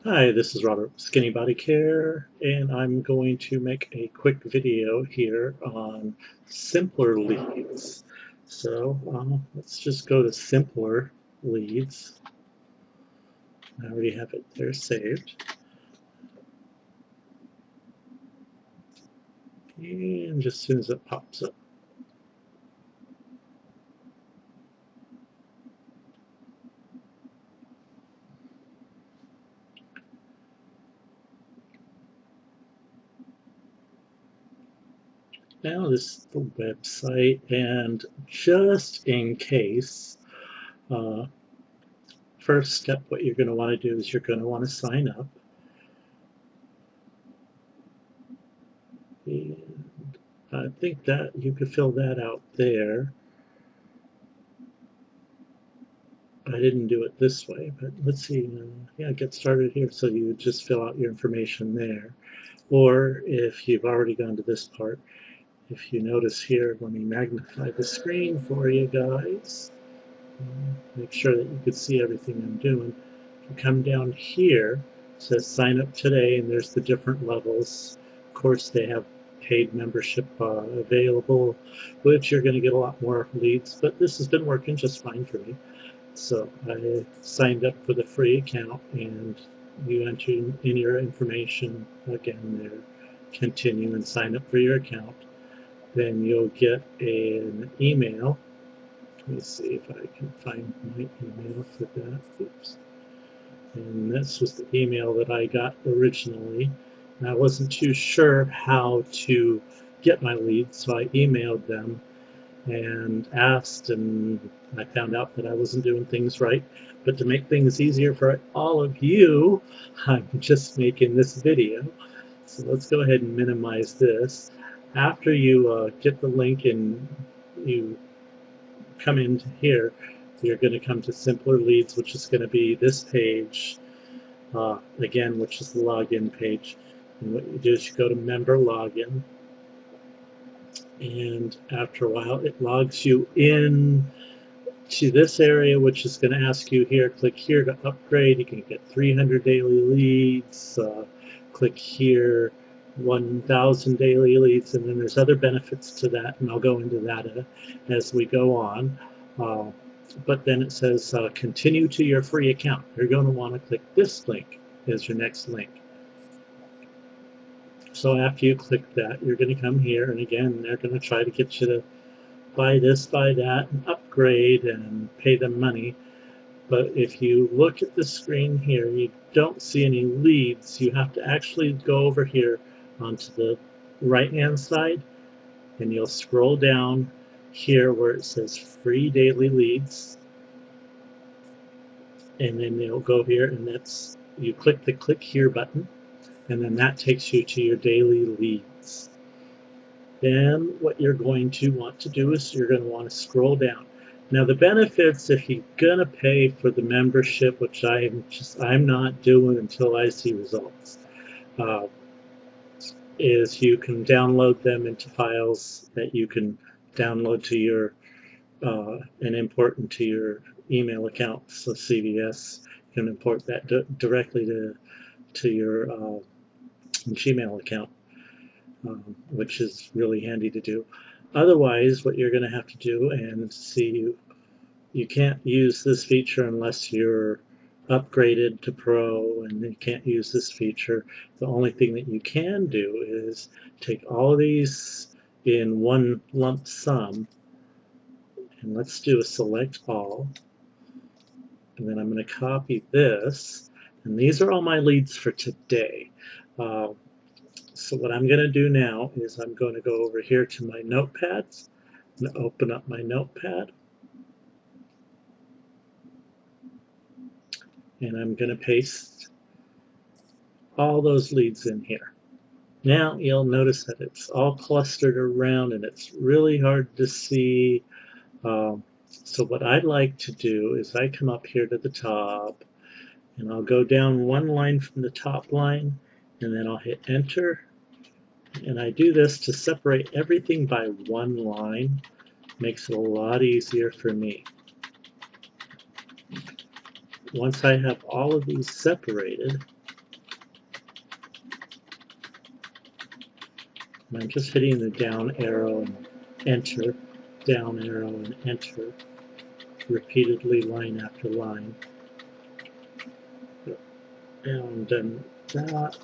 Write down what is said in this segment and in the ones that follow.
Hi, this is Robert with Skinny Body Care, and I'm going to make a quick video here on simpler leads. So let's just go to simpler leads. I already have it there saved. And just as soon as it pops up. Now this is the website, and just in case, uh, first step what you're going to want to do is you're going to want to sign up. And I think that you could fill that out there. I didn't do it this way, but let's see. Yeah, get started here. So you would just fill out your information there. Or if you've already gone to this part, if you notice here, let me magnify the screen for you guys. Make sure that you can see everything I'm doing. If you come down here, it says sign up today, and there's the different levels. Of course, they have paid membership available, which you're going to get a lot more leads, but this has been working just fine for me. So I signed up for the free account, and you enter in your information again there. Continue and sign up for your account. Then you'll get an email. Let me see if I can find my email for that. Oops. And this was the email that I got originally. And I wasn't too sure how to get my leads, so I emailed them and asked, and I found out that I wasn't doing things right. But to make things easier for all of you, I'm just making this video. So let's go ahead and minimize this. After you get the link and you come into here, you're going to come to Simpler Leads, which is going to be this page, again, which is the login page. And what you do is you go to Member Login, and after a while it logs you in to this area, which is going to ask you here, click here to upgrade. You can get 300 daily leads. Click here, 1,000 daily leads, and then there's other benefits to that, and I'll go into that as we go on. But then it says continue to your free account. You're going to want to click this link as your next link. So after you click that, you're going to come here, and again, they're going to try to get you to buy this, buy that, and upgrade and pay them money. But if you look at the screen here, you don't see any leads. You have to actually go over here onto the right-hand side, and you'll scroll down here where it says free daily leads. And then you'll go here, and that's, you click the click here button, and then that takes you to your daily leads. Then what you're going to want to do is you're going to want to scroll down. Now the benefits, if you're going to pay for the membership, which I'm not doing until I see results, is you can download them into files that you can download to your and import into your email account. So CVS, you can import that directly to your Gmail account. Which is really handy to do. Otherwise, what you're going to have to do, and see, you can't use this feature unless you're upgraded to Pro, and you can't use this feature. The only thing that you can do is take all of these in one lump sum, and let's do a select all, and then I'm going to copy this, and these are all my leads for today. So what I'm going to do now is I'm going to go over here to my notepads and open up my notepad, and I'm going to paste all those leads in here. Now you'll notice that it's all clustered around and it's really hard to see. So what I'd like to do is I come up here to the top, and I'll go down one line from the top line, and then I'll hit enter. And I do this to separate everything by one line. Makes it a lot easier for me. Once I have all of these separated, And I'm just hitting the down arrow and enter, down arrow and enter, repeatedly line after line. And then that,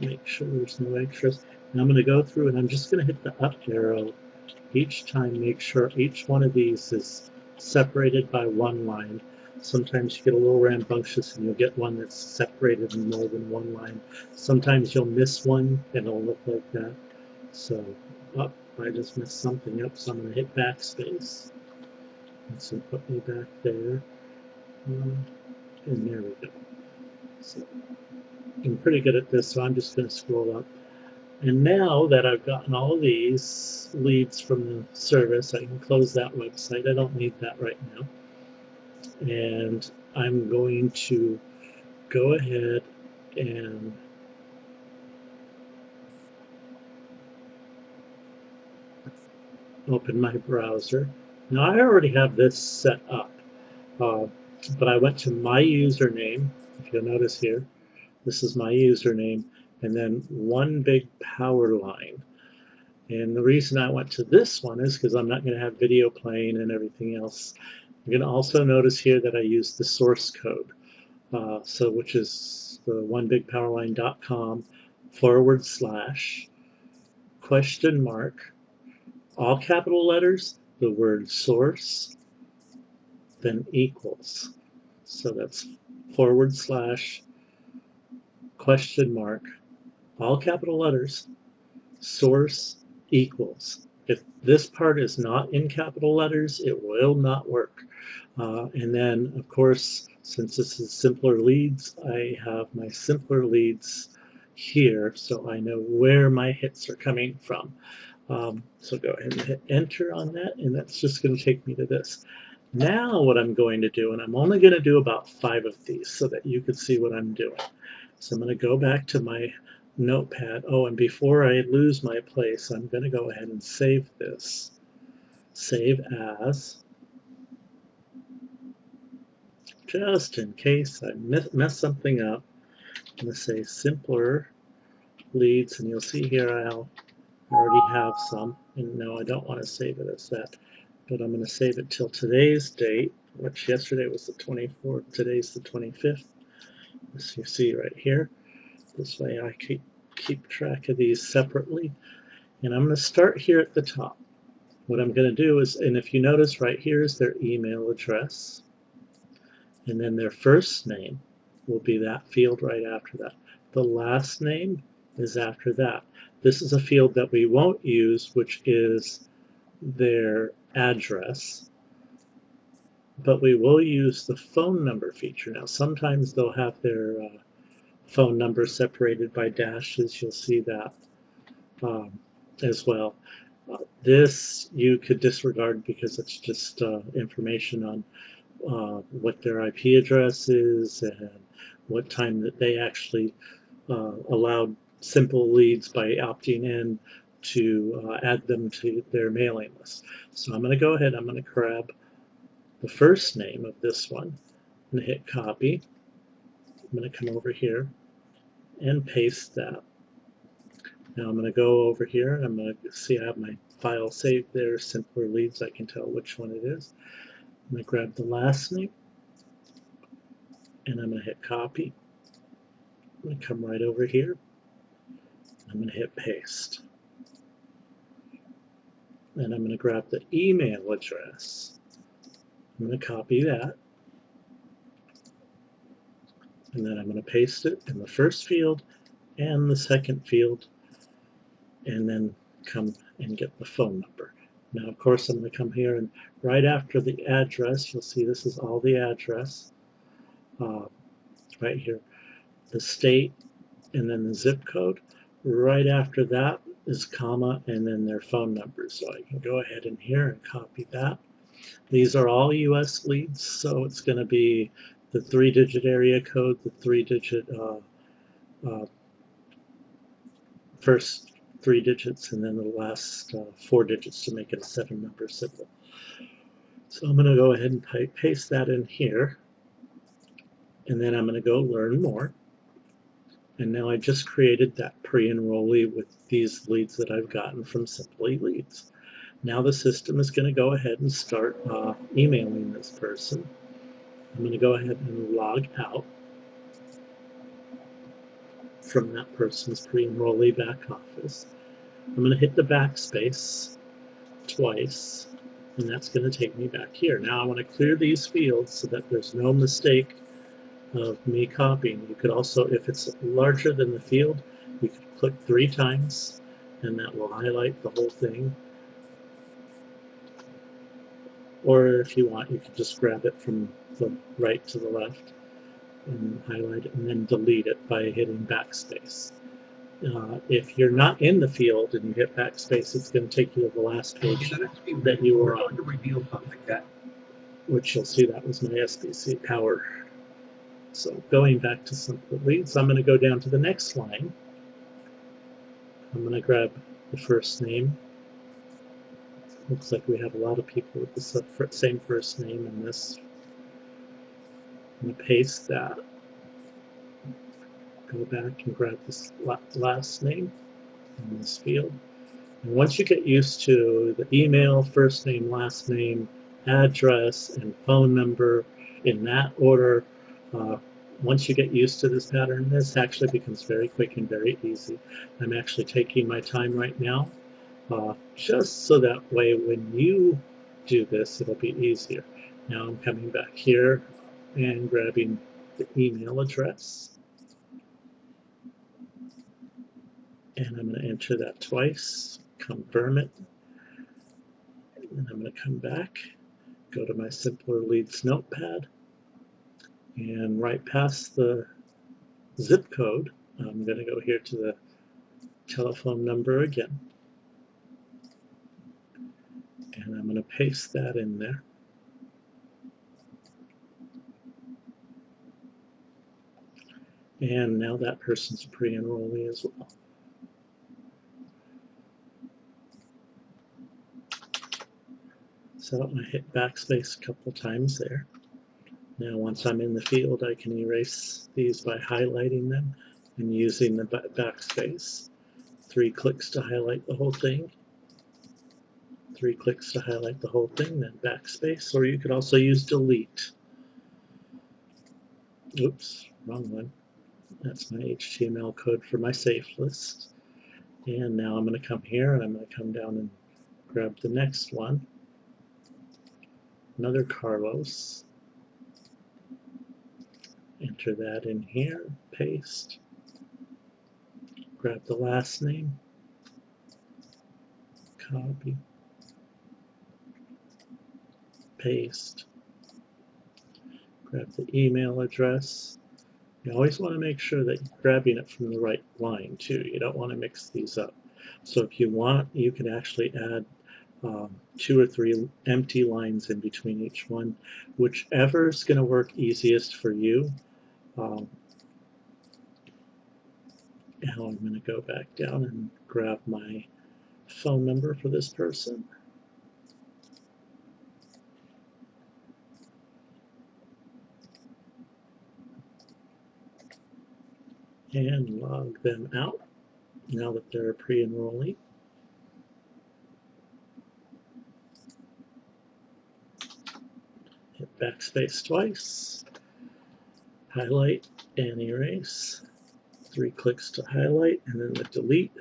make sure there's no extras. And I'm going to go through and I'm just going to hit the up arrow each time, make sure each one of these is separated by one line. Sometimes you get a little rambunctious and you'll get one that's separated in more than one line. Sometimes you'll miss one and it'll look like that. So, I just messed something up, so I'm going to hit backspace. And so put me back there. And there we go. So I'm pretty good at this, so I'm just going to scroll up. And now that I've gotten all of these leads from the service, I can close that website. I don't need that right now. And I'm going to go ahead and open my browser. Now I already have this set up, but I went to my username. If you'll notice here, this is my username, and then one big power line. And the reason I went to this one is because I'm not going to have video playing and everything else. You're going to also notice here that I use the source code, which is the onebigpowerline.com /, all capital letters, the word source, then equals. So that's / all capital letters, source equals. If this part is not in capital letters, it will not work. And then, of course, since this is simpler leads, I have my simpler leads here, so I know where my hits are coming from. So go ahead and hit enter on that, and that's just going to take me to this. Now what I'm going to do, and I'm only going to do about 5 of these so that you can see what I'm doing. So I'm going to go back to my notepad. Oh, and before I lose my place, I'm going to go ahead and save this. Save as, just in case I mess something up. I'm going to say simpler leads, and you'll see here I already have some. And no, I don't want to save it as that, but I'm going to save it till today's date, which yesterday was the 24th, today's the 25th. As you see right here. This way I keep track of these separately. And I'm going to start here at the top. What I'm going to do is, and if you notice right here is their email address, and then their first name will be that field right after that. The last name is after that. This is a field that we won't use, which is their address, but we will use the phone number feature. Now sometimes they'll have their phone number separated by dashes. You'll see that as well. This you could disregard because it's just information on what their IP address is and what time that they actually allowed simple leads by opting in to add them to their mailing list. So I'm going to go ahead, I'm going to grab the first name of this one. I'm going to hit copy. I'm going to come over here and paste that. Now I'm going to go over here and I'm going to see I have my file saved there, simpler leads. I can tell which one it is. I'm going to grab the last name and I'm going to hit copy. I'm going to come right over here. I'm going to hit paste. And I'm going to grab the email address. I'm going to copy that. And then I'm going to paste it in the first field and the second field. And then come and get the phone number. Now, of course, I'm going to come here and right after the address, you'll see this is all the address. Right here, the state and then the zip code. Right after that is comma and then their phone number. So I can go ahead in here and copy that. These are all US leads, so it's going to be the 3-digit area code, the 3-digit first 3 digits, and then the last 4 digits to make it a 7-number symbol. So I'm going to go ahead and paste that in here, and then I'm going to go learn more. And now I just created that pre-enrollee with these leads that I've gotten from Simply Leads. Now the system is going to go ahead and start emailing this person. I'm going to go ahead and log out from that person's pre-enrollee back office. I'm going to hit the backspace twice, and that's going to take me back here. Now I want to clear these fields so that there's no mistake of me copying. You could also, if it's larger than the field, you could click 3 times and that will highlight the whole thing. Or if you want, you could just grab it from the right to the left and highlight it and then delete it by hitting backspace. If you're not in the field and you hit backspace, it's going to take you to the last page that you were on, which you'll see that was my SBC power. So going back to Simple Leads, I'm going to go down to the next line. I'm going to grab the first name. Looks like we have a lot of people with the same first name in this. I'm going to paste that. Go back and grab this last name in this field. And once you get used to the email, first name, last name, address, and phone number in that order, once you get used to this pattern, this actually becomes very quick and very easy. I'm actually taking my time right now, just so that way when you do this, it'll be easier. Now I'm coming back here and grabbing the email address. And I'm going to enter that twice, confirm it, and I'm going to come back, go to my Simpler Leads notepad, and right past the zip code, I'm going to go here to the telephone number again, and I'm going to paste that in there. And now that person's pre-enrollee as well. So I hit backspace a couple times there. Now once I'm in the field, I can erase these by highlighting them and using the backspace. 3 clicks to highlight the whole thing. 3 clicks to highlight the whole thing, then backspace, or you could also use delete. Oops, wrong one. That's my HTML code for my safe list. And now I'm going to come here and I'm going to come down and grab the next one. Another Carlos. Enter that in here, paste. Grab the last name, copy, paste. Grab the email address. You always want to make sure that you're grabbing it from the right line too. You don't want to mix these up. So if you want, you can actually add 2 or 3 empty lines in between each one, whichever is going to work easiest for you. Now I'm going to go back down and grab my phone number for this person. And log them out now that they're a pre-enrollee. Hit backspace twice, highlight and erase. 3 clicks to highlight and then the delete.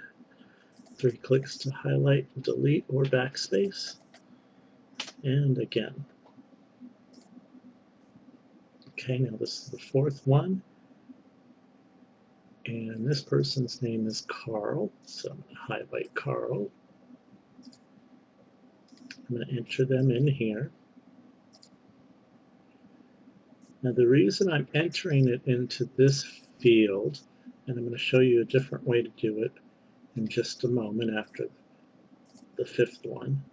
3 clicks to highlight, delete, or backspace. And again. Okay, now this is the 4th one. And this person's name is Carl, so I'm going to highlight Carl. I'm going to enter them in here. Now the reason I'm entering it into this field, and I'm going to show you a different way to do it in just a moment after the 5th one.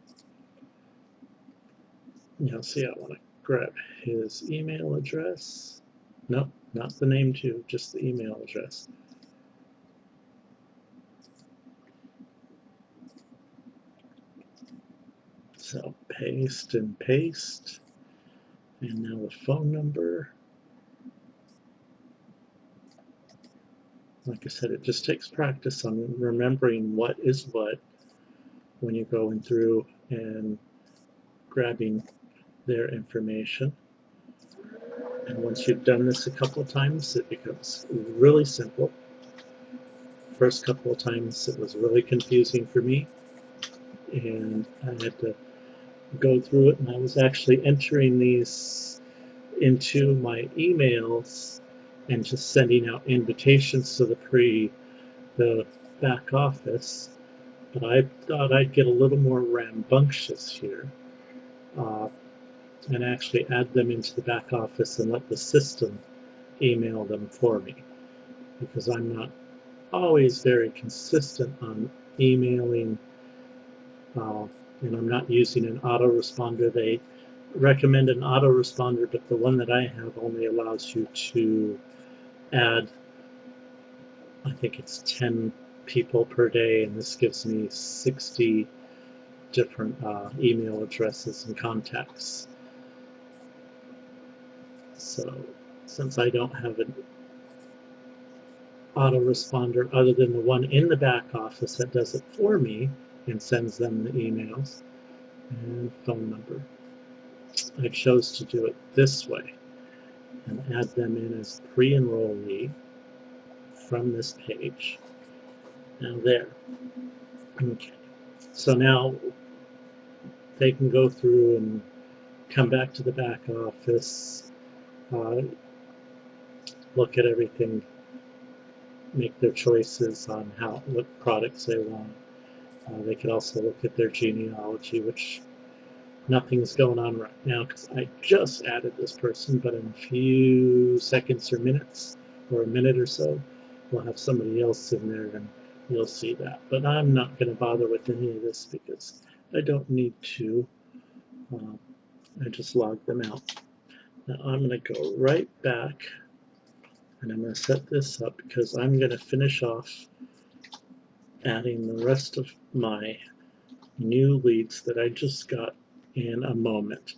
You'll see I want to grab his email address. Nope, not the name too, just the email address. So paste and paste. And now the phone number. Like I said, it just takes practice on remembering what is what when you're going through and grabbing their information. And once you've done this a couple of times, it becomes really simple. First couple of times it was really confusing for me, and I had to go through it, and I was actually entering these into my emails and just sending out invitations to the back office. But I thought I'd get a little more rambunctious here, uh, and actually add them into the back office and let the system email them for me, because I'm not always very consistent on emailing, and I'm not using an autoresponder. They recommend an autoresponder, but the one that I have only allows you to add, I think it's 10 people per day, and this gives me 60 different email addresses and contacts. So since I don't have an autoresponder other than the one in the back office that does it for me and sends them the emails and phone number, I chose to do it this way and add them in as pre-enrollee from this page. Now there. Okay. So now they can go through and come back to the back office, uh, look at everything, make their choices on what products they want. They could also look at their genealogy, which nothing's going on right now because I just added this person, but in a few seconds or minutes, or a minute or so, we'll have somebody else in there and you'll see that. But I'm not going to bother with any of this because I don't need to. I just logged them out. Now I'm going to go right back and I'm going to set this up because I'm going to finish off adding the rest of my new leads that I just got in a moment.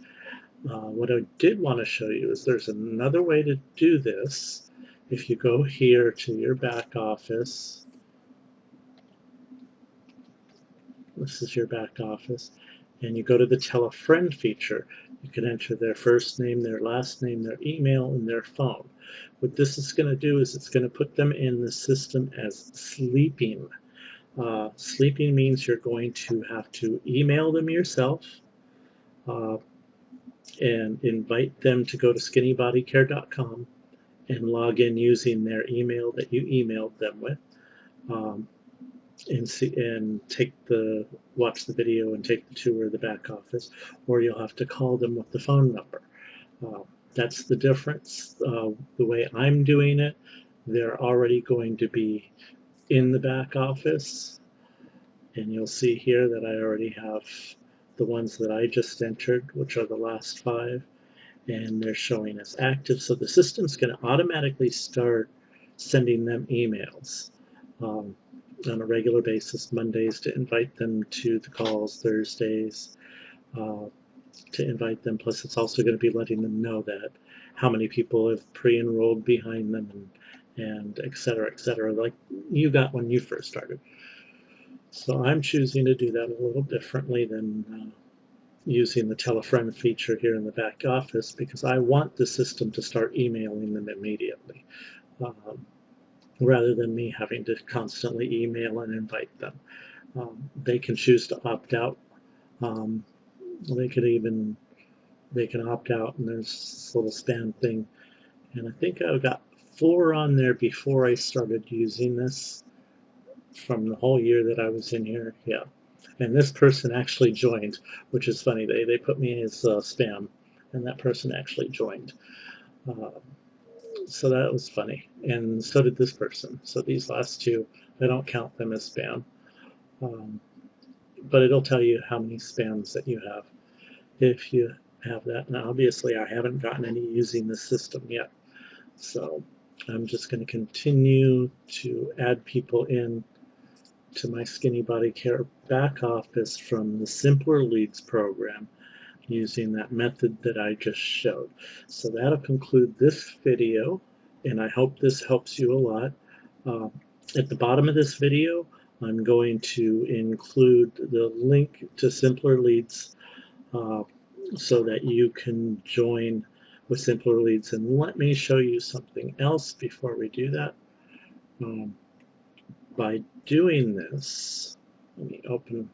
What I did want to show you is there's another way to do this. If you go here to your back office, this is your back office, and you go to the Tell a Friend feature, you can enter their first name, their last name, their email, and their phone. What this is going to do is it's going to put them in the system as sleeping. Sleeping means you're going to have to email them yourself, uh, and invite them to go to skinnybodycare.com and log in using their email that you emailed them with, um, and watch the video and take the tour of the back office, or you'll have to call them with the phone number. That's the difference. The way I'm doing it, they're already going to be in the back office, and you'll see here that I already have the ones that I just entered, which are the last 5, and they're showing as active. So the system's going to automatically start sending them emails on a regular basis, Mondays to invite them to the calls, Thursdays to invite them. Plus it's also going to be letting them know that how many people have pre-enrolled behind them, and et cetera, like you got when you first started. So I'm choosing to do that a little differently than using the Tell a Friend feature here in the back office, because I want the system to start emailing them immediately, rather than me having to constantly email and invite them. They can choose to opt out. Um, they can opt out, and there's this little spam thing, and I think I got 4 on there before I started using this from the whole year that I was in here. Yeah. And this person actually joined, which is funny. They put me as spam, and that person actually joined. Uh, so that was funny. And so did this person. So these last 2, I don't count them as spam. But it'll tell you how many spams that you have if you have that. Now, obviously, I haven't gotten any using this system yet. So I'm just going to continue to add people in to my Skinny Body Care back office from the Simpler Leads program using that method that I just showed. So that'll conclude this video, and I hope this helps you a lot. At the bottom of this video, I'm going to include the link to Simpler Leads so that you can join with Simpler Leads. And let me show you something else before we do that. By doing this, let me open.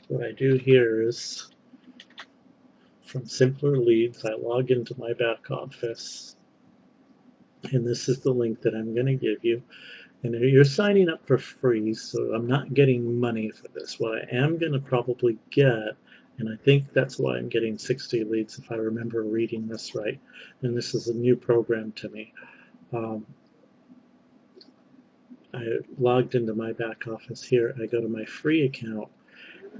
What I do here is from Simpler Leads, I log into my back office, and this is the link that I'm going to give you. And you're signing up for free, so I'm not getting money for this. What I am going to probably get, and I think that's why I'm getting 60 leads if I remember reading this right, and this is a new program to me. I logged into my back office here. I go to my free account,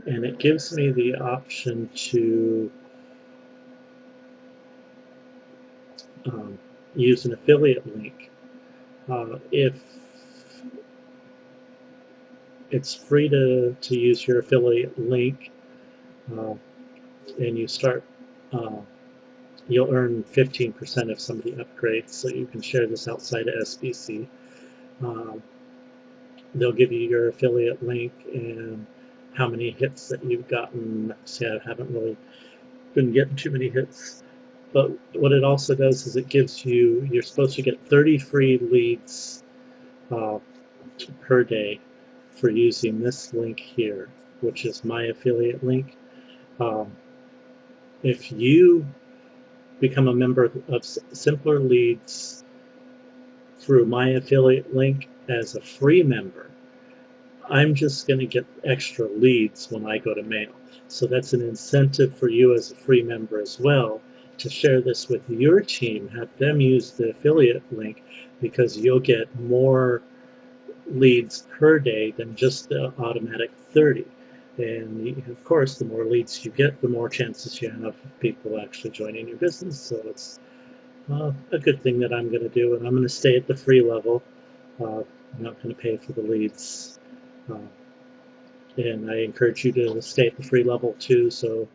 and it gives me the option to use an affiliate link. If it's free to use your affiliate link, and you start, you'll earn 15% if somebody upgrades, so you can share this outside of SBC. They'll give you your affiliate link and how many hits that you've gotten. See, I haven't really been getting too many hits. But what it also does is it gives you, you're supposed to get 30 free leads per day for using this link here, which is my affiliate link. If you become a member of Simpler Leads through my affiliate link as a free member, I'm just going to get extra leads when I go to mail. So that's an incentive for you as a free member as well to share this with your team, have them use the affiliate link, because you'll get more leads per day than just the automatic 30. And of course, the more leads you get, the more chances you have of people actually joining your business. So it's a good thing that I'm going to do, and I'm going to stay at the free level. I'm not going to pay for the leads. And I encourage you to stay at the free level too. So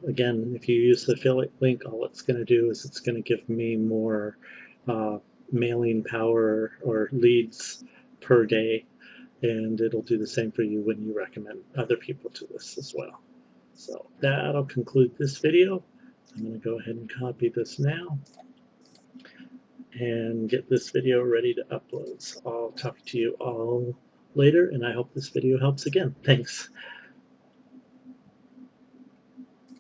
again, if you use the affiliate link, all it's going to do is it's going to give me more mailing power or leads per day, and it'll do the same for you when you recommend other people to this as well. So that'll conclude this video. I'm going to go ahead and copy this now and get this video ready to upload. So I'll talk to you all later, and I hope this video helps again. Thanks.